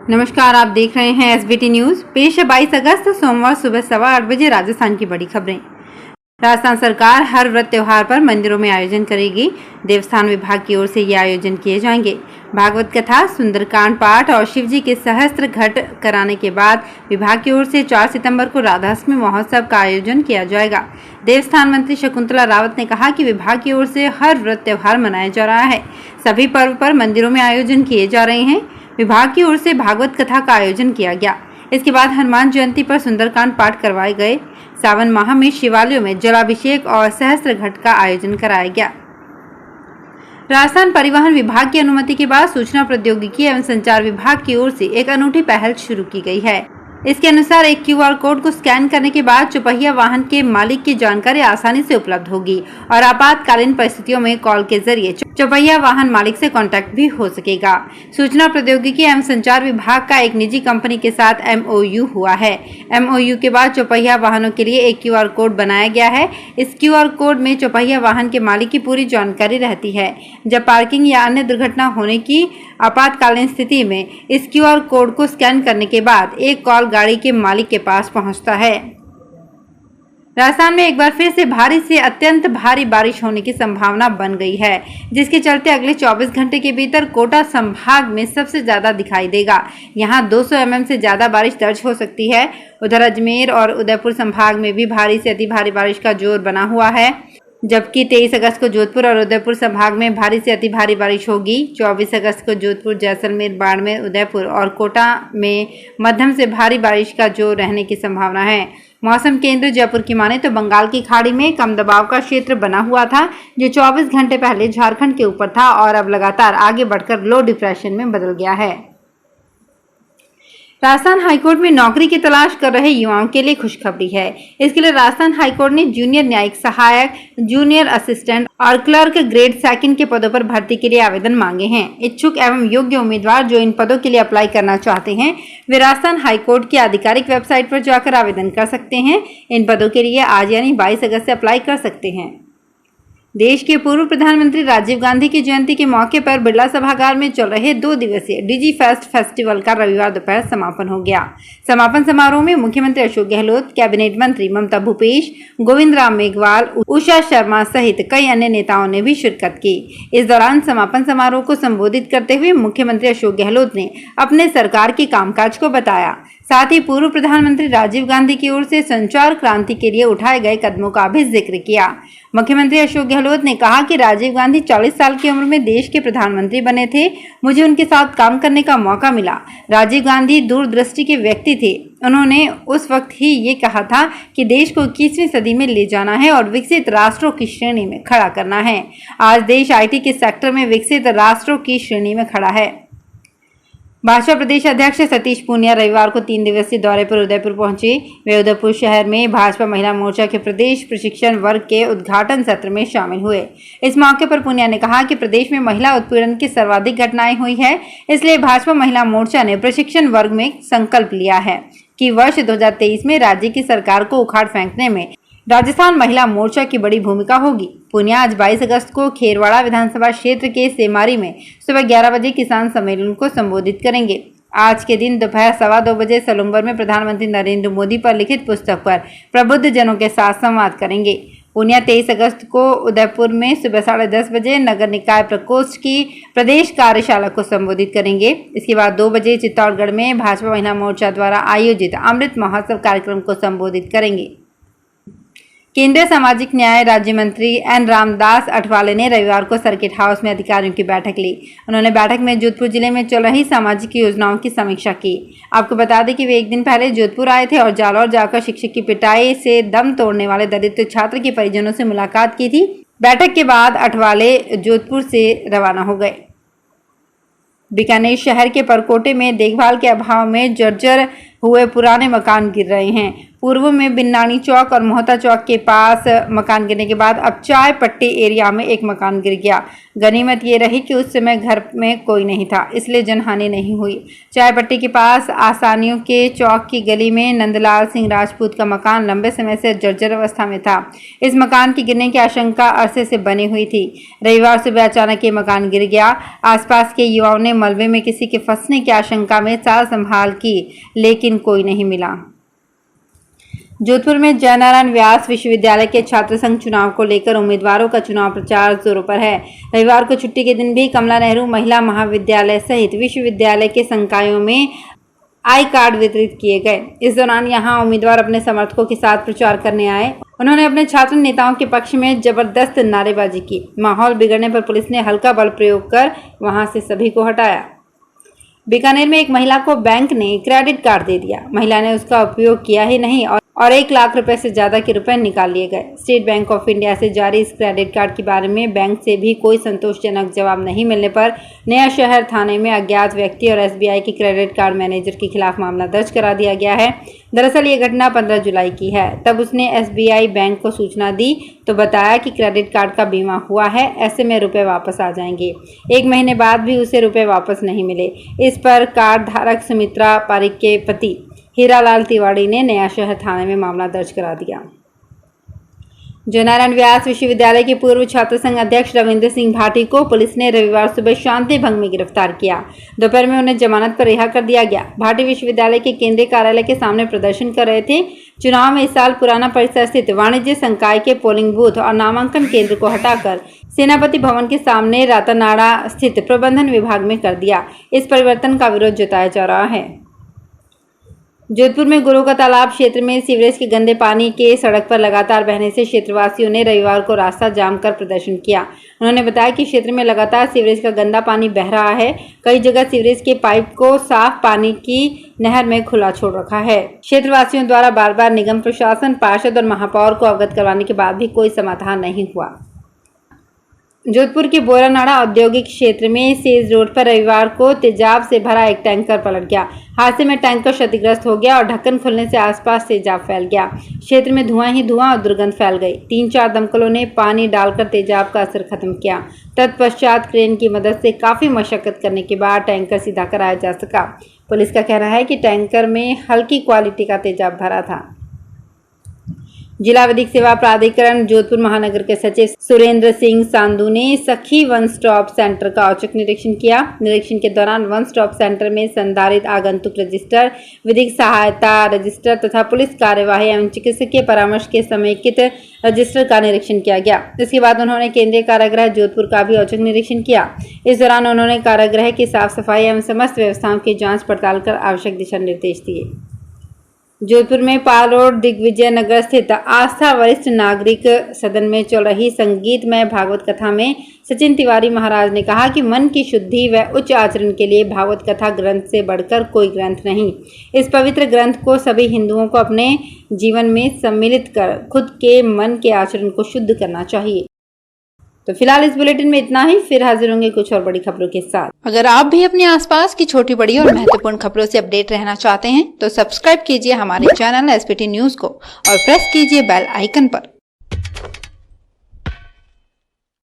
नमस्कार, आप देख रहे हैं एसबीटी न्यूज। पेश है 22 अगस्त सोमवार सुबह 8:15 बजे राजस्थान की बड़ी खबरें। राजस्थान सरकार हर व्रत त्योहार पर मंदिरों में आयोजन करेगी। देवस्थान विभाग की ओर से ये आयोजन किए जाएंगे। भागवत कथा, सुंदरकांड पाठ और शिवजी के सहस्त्र घट कराने के बाद विभाग की ओर से 4 सितंबर को राधाष्टमी महोत्सव का आयोजन किया जाएगा। देवस्थान मंत्री शकुंतला रावत ने कहा कि विभाग की ओर से हर व्रत त्योहार मनाया जा रहा है। सभी पर्व पर मंदिरों में आयोजन किए जा रहे हैं। विभाग की ओर से भागवत कथा का आयोजन किया गया। इसके बाद हनुमान जयंती पर सुंदरकांड पाठ करवाए गए। सावन माह में शिवालयों में जलाभिषेक और सहस्त्र घट का आयोजन कराया गया। राजस्थान परिवहन विभाग की अनुमति के बाद सूचना प्रौद्योगिकी एवं संचार विभाग की ओर से एक अनूठी पहल शुरू की गई है। इसके अनुसार एक QR कोड को स्कैन करने के बाद चौपहिया वाहन के मालिक की जानकारी आसानी से उपलब्ध होगी और आपातकालीन परिस्थितियों में कॉल के जरिए चौपहिया वाहन मालिक से कांटेक्ट भी हो सकेगा। सूचना प्रौद्योगिकी एवं संचार विभाग का एक निजी कंपनी के साथ MOU हुआ है। MOU के बाद चौपहिया वाहनों के लिए एक QR कोड बनाया गया है। इस QR कोड में चौपहिया वाहन के मालिक की पूरी जानकारी रहती है। जब पार्किंग या अन्य दुर्घटना होने की आपातकालीन स्थिति में इस QR कोड को स्कैन करने के बाद एक कॉल गाड़ी के मालिक के पास पहुंचता है। राजस्थान में एक बार फिर से भारी से अत्यंत भारी बारिश होने की संभावना बन गई है, जिसके चलते अगले 24 घंटे के भीतर कोटा संभाग में सबसे ज्यादा दिखाई देगा। यहां 200 mm से ज्यादा बारिश दर्ज हो सकती है। उधर अजमेर और उदयपुर संभाग में भी भारी से अति भारी बारिश का जोर बना हुआ है, जबकि 23 अगस्त को जोधपुर और उदयपुर संभाग में भारी से अति भारी बारिश होगी। 24 अगस्त को जोधपुर, जैसलमेर, बाड़मेर, उदयपुर और कोटा में मध्यम से भारी बारिश का जोर रहने की संभावना है। मौसम केंद्र जयपुर की माने तो बंगाल की खाड़ी में कम दबाव का क्षेत्र बना हुआ था, जो 24 घंटे पहले झारखंड के ऊपर था और अब लगातार आगे बढ़कर लो डिप्रेशन में बदल गया है। राजस्थान हाईकोर्ट में नौकरी की तलाश कर रहे युवाओं के लिए खुशखबरी है। इसके लिए राजस्थान हाईकोर्ट ने जूनियर न्यायिक सहायक, जूनियर असिस्टेंट और क्लर्क ग्रेड 2 के पदों पर भर्ती के लिए आवेदन मांगे हैं। इच्छुक एवं योग्य उम्मीदवार जो इन पदों के लिए अप्लाई करना चाहते हैं, वे राजस्थान हाईकोर्ट की आधिकारिक वेबसाइट पर जाकर आवेदन कर सकते हैं। इन पदों के लिए आज यानी 22 अगस्त से अप्लाई कर सकते हैं। देश के पूर्व प्रधानमंत्री राजीव गांधी की जयंती के मौके पर बिरला सभागार में चल रहे 2 दिवसीय डिजी फेस्ट फेस्टिवल का रविवार दोपहर समापन हो गया। समापन समारोह में मुख्यमंत्री अशोक गहलोत, कैबिनेट मंत्री ममता भूपेश, गोविंद राम मेघवाल, उषा शर्मा सहित कई अन्य नेताओं ने भी शिरकत की। इस दौरान समापन समारोह को संबोधित करते हुए मुख्यमंत्री अशोक गहलोत ने अपने सरकार के कामकाज को बताया। साथ ही पूर्व प्रधानमंत्री राजीव गांधी की ओर से संचार क्रांति के लिए उठाए गए कदमों का भी जिक्र किया। मुख्यमंत्री अशोक गहलोत ने कहा कि राजीव गांधी 40 साल की उम्र में देश के प्रधानमंत्री बने थे। मुझे उनके साथ काम करने का मौका मिला। राजीव गांधी दूरदृष्टि के व्यक्ति थे। उन्होंने उस वक्त ही ये कहा था कि देश को 21वीं सदी में ले जाना है और विकसित राष्ट्रों की श्रेणी में खड़ा करना है। आज देश IT के सेक्टर में विकसित राष्ट्रों की श्रेणी में खड़ा है। भाजपा प्रदेश अध्यक्ष सतीश पूनिया रविवार को 3 दिवसीय दौरे पर उदयपुर पहुंचे। वे उदयपुर शहर में भाजपा महिला मोर्चा के प्रदेश प्रशिक्षण वर्ग के उद्घाटन सत्र में शामिल हुए। इस मौके पर पूनिया ने कहा कि प्रदेश में महिला उत्पीड़न की सर्वाधिक घटनाएं हुई है, इसलिए भाजपा महिला मोर्चा ने प्रशिक्षण वर्ग में संकल्प लिया है कि वर्ष 2023 में राज्य की सरकार को उखाड़ फेंकने में राजस्थान महिला मोर्चा की बड़ी भूमिका होगी। पूनिया आज 22 अगस्त को खेरवाड़ा विधानसभा क्षेत्र के सेमारी में सुबह 11 बजे किसान सम्मेलन को संबोधित करेंगे। आज के दिन दोपहर 2:15 बजे सलुम्बर में प्रधानमंत्री नरेंद्र मोदी पर लिखित पुस्तक पर प्रबुद्ध जनों के साथ संवाद करेंगे। पूनिया 23 अगस्त को उदयपुर में सुबह 10:30 बजे नगर निकाय प्रकोष्ठ की प्रदेश कार्यशाला को संबोधित करेंगे। इसके बाद 2 बजे चित्तौड़गढ़ में भाजपा महिला मोर्चा द्वारा आयोजित अमृत महोत्सव कार्यक्रम को संबोधित करेंगे। केंद्रीय सामाजिक न्याय राज्य मंत्री N रामदास अठवाले ने रविवार को सर्किट हाउस में अधिकारियों की बैठक ली। उन्होंने बैठक में जोधपुर जिले में चल रही सामाजिक योजनाओं की समीक्षा की। आपको बता दें कि वे एक दिन पहले जोधपुर आए थे और जालौर जाकर शिक्षक की पिटाई से दम तोड़ने वाले दलित छात्र के परिजनों से मुलाकात की थी। बैठक के बाद अठवाले जोधपुर से रवाना हो गए। बीकानेर शहर के परकोटे में देखभाल के अभाव में जर्जर हुए पुराने मकान गिर रहे हैं। पूर्व में बिन्नानी चौक और मोहता चौक के पास मकान गिरने के बाद अब चाय पट्टी एरिया में एक मकान गिर गया। गनीमत ये रही कि उस समय घर में कोई नहीं था, इसलिए जनहानि नहीं हुई। चाय पट्टी के पास आसानियों के चौक की गली में नंदलाल सिंह राजपूत का मकान लंबे समय से जर्जर अवस्था में था। इस मकान की गिरने की आशंका अरसे से बनी हुई थी। रविवार सुबह अचानक ये मकान गिर गया। आसपास के युवाओं ने मलबे में किसी के फंसने की आशंका में सार संभाल की, लेकिन कोई नहीं मिला। जोधपुर में जयनारायण व्यास विश्वविद्यालय के छात्र संघ चुनाव को लेकर उम्मीदवारों का चुनाव प्रचार जोरों पर है। रविवार को छुट्टी के दिन भी कमला नेहरू महिला महाविद्यालय सहित विश्वविद्यालय के संकायों में आई कार्ड वितरित किए गए। इस दौरान यहां उम्मीदवार अपने समर्थकों के साथ प्रचार करने आए। उन्होंने अपने छात्र नेताओं के पक्ष में जबरदस्त नारेबाजी की। माहौल बिगड़ने पर पुलिस ने हल्का बल प्रयोग कर वहां से सभी को हटाया। बीकानेर में एक महिला को बैंक ने क्रेडिट कार्ड दे दिया। महिला ने उसका उपयोग किया ही नहीं और 1 लाख रुपए से ज्यादा के रुपए निकाल लिए गए। स्टेट बैंक ऑफ इंडिया से जारी इस क्रेडिट कार्ड के बारे में बैंक से भी कोई संतोषजनक जवाब नहीं मिलने पर नया शहर थाने में अज्ञात व्यक्ति और एसबीआई के क्रेडिट कार्ड मैनेजर के खिलाफ मामला दर्ज करा दिया गया है। दरअसल ये घटना 15 जुलाई की है। तब उसने एसबीआई बैंक को सूचना दी तो बताया कि क्रेडिट कार्ड का बीमा हुआ है, ऐसे में रुपए वापस आ जाएंगे। 1 महीने बाद भी उसे रुपए वापस नहीं मिले। इस पर कार्ड धारक सुमित्रा पारिक के पति हीरालाल तिवारी ने नया शहर थाने में मामला दर्ज करा दिया। जयनारायण व्यास विश्वविद्यालय के पूर्व छात्र संघ अध्यक्ष रविंद्र सिंह भाटी को पुलिस ने रविवार सुबह शांति भंग में गिरफ्तार किया। दोपहर में उन्हें जमानत पर रिहा कर दिया गया। भाटी विश्वविद्यालय के केंद्रीय कार्यालय के सामने प्रदर्शन कर रहे थे। चुनाव में इस साल पुराना परिसर स्थित वाणिज्य संकाय के पोलिंग बूथ और नामांकन केंद्र को हटाकर सेनापति भवन के सामने रातानाड़ा स्थित प्रबंधन विभाग में कर दिया। इस परिवर्तन का विरोध जताया जा रहा है। जोधपुर में गुरु का तालाब क्षेत्र में सीवरेज के गंदे पानी के सड़क पर लगातार बहने से क्षेत्रवासियों ने रविवार को रास्ता जाम कर प्रदर्शन किया। उन्होंने बताया कि क्षेत्र में लगातार सीवरेज का गंदा पानी बह रहा है। कई जगह सीवरेज के पाइप को साफ पानी की नहर में खुला छोड़ रखा है। क्षेत्रवासियों द्वारा बार बार निगम प्रशासन, पार्षद और महापौर को अवगत करवाने के बाद भी कोई समाधान नहीं हुआ। जोधपुर के बोरानाड़ा औद्योगिक क्षेत्र में सेज रोड पर रविवार को तेजाब से भरा एक टैंकर पलट गया। हादसे में टैंकर क्षतिग्रस्त हो गया और ढक्कन खुलने से आसपास तेजाब फैल गया। क्षेत्र में धुआं ही धुआं और दुर्गंध फैल गई। 3-4 दमकलों ने पानी डालकर तेजाब का असर खत्म किया। तत्पश्चात क्रेन की मदद से काफी मशक्कत करने के बाद टैंकर सीधा कराया जा सका। पुलिस का कहना है कि टैंकर में हल्की क्वालिटी का तेजाब भरा था। जिला विधिक सेवा प्राधिकरण जोधपुर महानगर के सचिव सुरेंद्र सिंह सांधू ने सखी वन स्टॉप सेंटर का औचक निरीक्षण किया। निरीक्षण के दौरान वन स्टॉप सेंटर में संधारित आगंतुक रजिस्टर, विधिक सहायता रजिस्टर तथा पुलिस कार्यवाही एवं चिकित्सकीय परामर्श के समेकित रजिस्टर का निरीक्षण किया गया। इसके बाद उन्होंने केंद्रीय कारागृह जोधपुर का भी औचक निरीक्षण किया। इस दौरान उन्होंने कारागृह की साफ सफाई एवं समस्त व्यवस्थाओं की जाँच पड़ताल कर आवश्यक दिशा निर्देश दिए। जोधपुर में पाल रोड दिग्विजय नगर स्थित आस्था वरिष्ठ नागरिक सदन में चल रही संगीतमय भागवत कथा में सचिन तिवारी महाराज ने कहा कि मन की शुद्धि व उच्च आचरण के लिए भागवत कथा ग्रंथ से बढ़कर कोई ग्रंथ नहीं। इस पवित्र ग्रंथ को सभी हिंदुओं को अपने जीवन में सम्मिलित कर खुद के मन के आचरण को शुद्ध करना चाहिए। तो फिलहाल इस बुलेटिन में इतना ही। फिर हाजिर होंगे कुछ और बड़ी खबरों के साथ। अगर आप भी अपने आसपास की छोटी बड़ी और महत्वपूर्ण खबरों से अपडेट रहना चाहते हैं तो सब्सक्राइब कीजिए हमारे चैनल एसपीटी न्यूज को और प्रेस कीजिए बेल आइकन पर।